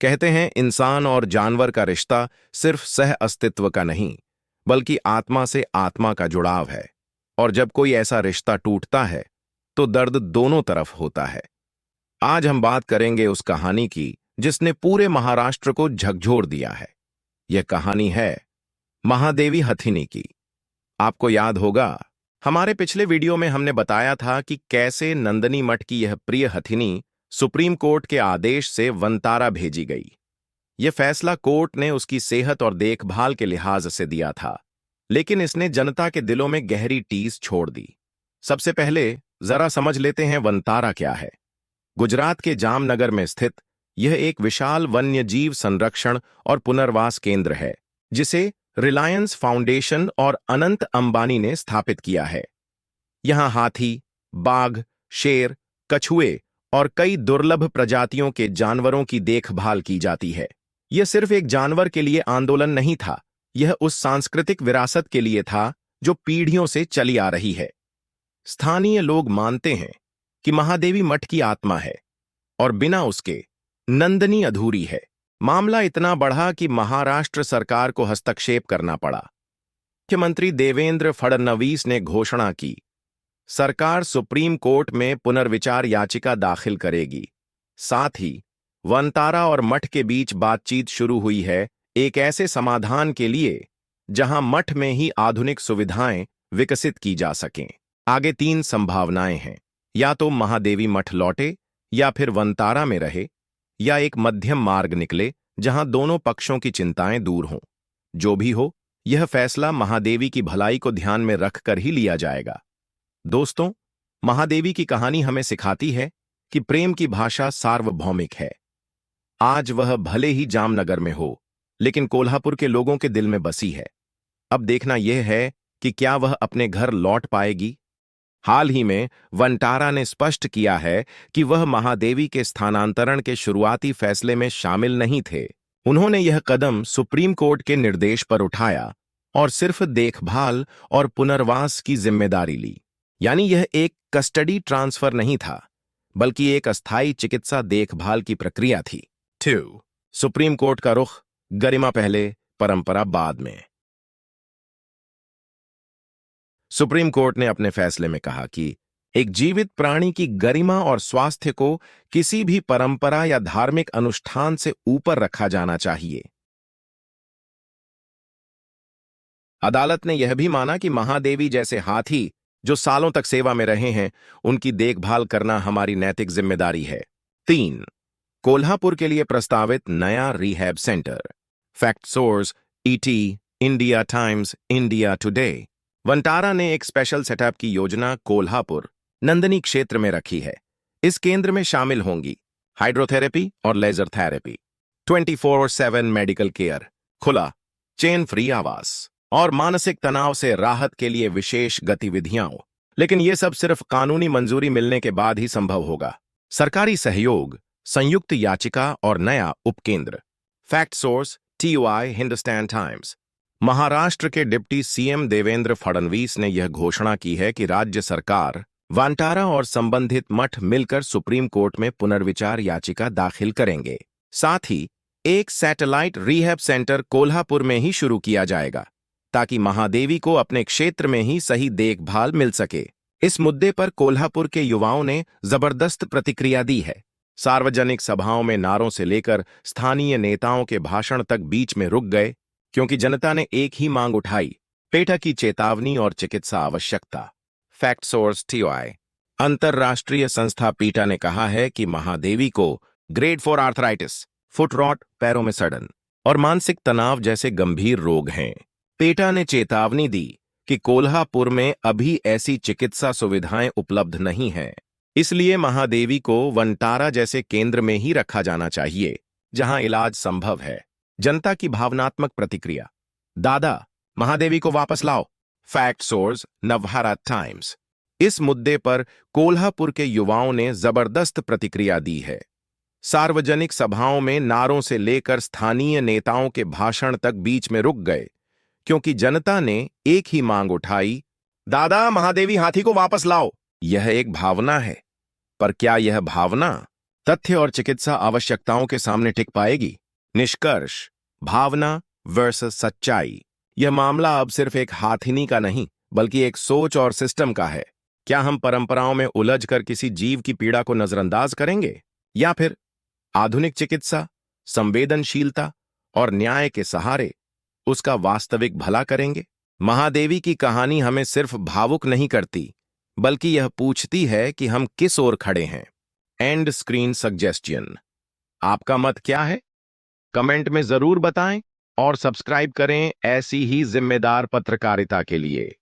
कहते हैं इंसान और जानवर का रिश्ता सिर्फ सह अस्तित्व का नहीं, बल्कि आत्मा से आत्मा का जुड़ाव है। और जब कोई ऐसा रिश्ता टूटता है तो दर्द दोनों तरफ होता है। आज हम बात करेंगे उस कहानी की जिसने पूरे महाराष्ट्र को झकझोर दिया है। यह कहानी है महादेवी हथिनी की। आपको याद होगा, हमारे पिछले वीडियो में हमने बताया था कि कैसे नंदनी मठ की यह प्रिय हथिनी सुप्रीम कोर्ट के आदेश से वनतारा भेजी गई। यह फैसला कोर्ट ने उसकी सेहत और देखभाल के लिहाज से दिया था, लेकिन इसने जनता के दिलों में गहरी टीस छोड़ दी। सबसे पहले जरा समझ लेते हैं वनतारा क्या है। गुजरात के जामनगर में स्थित यह एक विशाल वन्यजीव संरक्षण और पुनर्वास केंद्र है, जिसे रिलायंस फाउंडेशन और अनंत अंबानी ने स्थापित किया है। यहां हाथी, बाघ, शेर, कछुए और कई दुर्लभ प्रजातियों के जानवरों की देखभाल की जाती है। यह सिर्फ एक जानवर के लिए आंदोलन नहीं था, यह उस सांस्कृतिक विरासत के लिए था जो पीढ़ियों से चली आ रही है। स्थानीय लोग मानते हैं कि महादेवी मठ की आत्मा है और बिना उसके नंदनी अधूरी है। मामला इतना बढ़ा कि महाराष्ट्र सरकार को हस्तक्षेप करना पड़ा। मुख्यमंत्री देवेंद्र फडणवीस ने घोषणा की, सरकार सुप्रीम कोर्ट में पुनर्विचार याचिका दाखिल करेगी। साथ ही वनतारा और मठ के बीच बातचीत शुरू हुई है, एक ऐसे समाधान के लिए जहां मठ में ही आधुनिक सुविधाएं विकसित की जा सकें। आगे 3 संभावनाएं हैं, या तो महादेवी मठ लौटे, या फिर वनतारा में रहे, या एक मध्यम मार्ग निकले जहां दोनों पक्षों की चिंताएं दूर हों। जो भी हो, यह फैसला महादेवी की भलाई को ध्यान में रखकर ही लिया जाएगा। दोस्तों, महादेवी की कहानी हमें सिखाती है कि प्रेम की भाषा सार्वभौमिक है। आज वह भले ही जामनगर में हो, लेकिन कोल्हापुर के लोगों के दिल में बसी है। अब देखना यह है कि क्या वह अपने घर लौट पाएगी। हाल ही में वनतारा ने स्पष्ट किया है कि वह महादेवी के स्थानांतरण के शुरुआती फैसले में शामिल नहीं थे। उन्होंने यह कदम सुप्रीम कोर्ट के निर्देश पर उठाया और सिर्फ देखभाल और पुनर्वास की जिम्मेदारी ली। यानी यह एक कस्टडी ट्रांसफर नहीं था, बल्कि एक अस्थायी चिकित्सा देखभाल की प्रक्रिया थी। 2. सुप्रीम कोर्ट का रुख, गरिमा पहले, परंपरा बाद में। सुप्रीम कोर्ट ने अपने फैसले में कहा कि एक जीवित प्राणी की गरिमा और स्वास्थ्य को किसी भी परंपरा या धार्मिक अनुष्ठान से ऊपर रखा जाना चाहिए। अदालत ने यह भी माना कि महादेवी जैसे हाथी जो सालों तक सेवा में रहे हैं, उनकी देखभाल करना हमारी नैतिक जिम्मेदारी है। 3. कोल्हापुर के लिए प्रस्तावित नया rehab centre. Fact source, ET, India times, India today. Vantara ने एक स्पेशल सेटअप की योजना कोल्हापुर नंदनी क्षेत्र में रखी है। इस केंद्र में शामिल होंगी हाइड्रोथेरेपी और लेजर थेरेपी, 24/7 मेडिकल केयर, खुला चेन फ्री आवास और मानसिक तनाव से राहत के लिए विशेष गतिविधियां। लेकिन यह सब सिर्फ कानूनी मंजूरी मिलने के बाद ही संभव होगा। सरकारी सहयोग, संयुक्त याचिका और नया उपकेंद्र। Fact source, TUI, Hindustan times. Maharashtra के डिप्टी सीएम देवेंद्र फडणवीस ने यह घोषणा की है कि राज्य सरकार, वनतारा और संबंधित मठ मिलकर सुप्रीम कोर्ट में पुनर्विचार याचिका दाखिल करेंगे। साथ ही एक सैटेलाइट रिहैब सेंटर कोल्हापुर में ही शुरू किया जाएगा, ताकि महादेवी को अपने क्षेत्र में ही सही देखभाल मिल सके। इस मुद्दे पर कोल्हापुर के युवाओं ने जबरदस्त प्रतिक्रिया दी है। सार्वजनिक सभाओं में नारों से लेकर स्थानीय नेताओं के भाषण तक बीच में रुक गए, क्योंकि जनता ने एक ही मांग उठाई, पेटा की चेतावनी और चिकित्सा आवश्यकता। Fact source, TUI। अंतर्राष्ट्रीय संस्था पीटा ने कहा है कि महादेवी को ग्रेड 4 आर्थराइटिस, फुट रॉट, पैरों में सड़न और मानसिक तनाव जैसे गंभीर रोग हैं। पेटा ने चेतावनी दी कि कोल्हापुर में अभी ऐसी चिकित्सा सुविधाएं उपलब्ध नहीं हैं। इसलिए महादेवी को वनतारा जैसे केंद्र में ही रखा जाना चाहिए, जहां इलाज संभव है। जनता की भावनात्मक प्रतिक्रिया, दादा महादेवी को वापस लाओ। Fact source, Navbharat times. इस मुद्दे पर कोल्हापुर के युवाओं ने जबरदस्त प्रतिक्रिया दी है। सार्वजनिक सभाओं में नारों से लेकर स्थानीय नेताओं के भाषण तक बीच में रुक गए, क्योंकि जनता ने एक ही मांग उठाई, दादा महादेवी हाथी को वापस लाओ। यह एक भावना है, पर क्या यह भावना तथ्य और चिकित्सा आवश्यकताओं के सामने टिक पाएगी। निष्कर्ष, भावना वर्सेस सच्चाई। यह मामला अब सिर्फ एक हाथिनी का नहीं, बल्कि एक सोच और सिस्टम का है। क्या हम परंपराओं में उलझकर किसी जीव की पीड़ा को नजरअंदाज करेंगे, या फिर आधुनिक चिकित्सा, संवेदनशीलता और न्याय के सहारे उसका वास्तविक भला करेंगे? महादेवी की कहानी हमें सिर्फ भावुक नहीं करती, बल्कि यह पूछती है कि हम किस ओर खड़े हैं। And screen suggestion. आपका मत क्या है? कमेंट में जरूर बताएं और सब्सक्राइब करें ऐसी ही जिम्मेदार पत्रकारिता के लिए।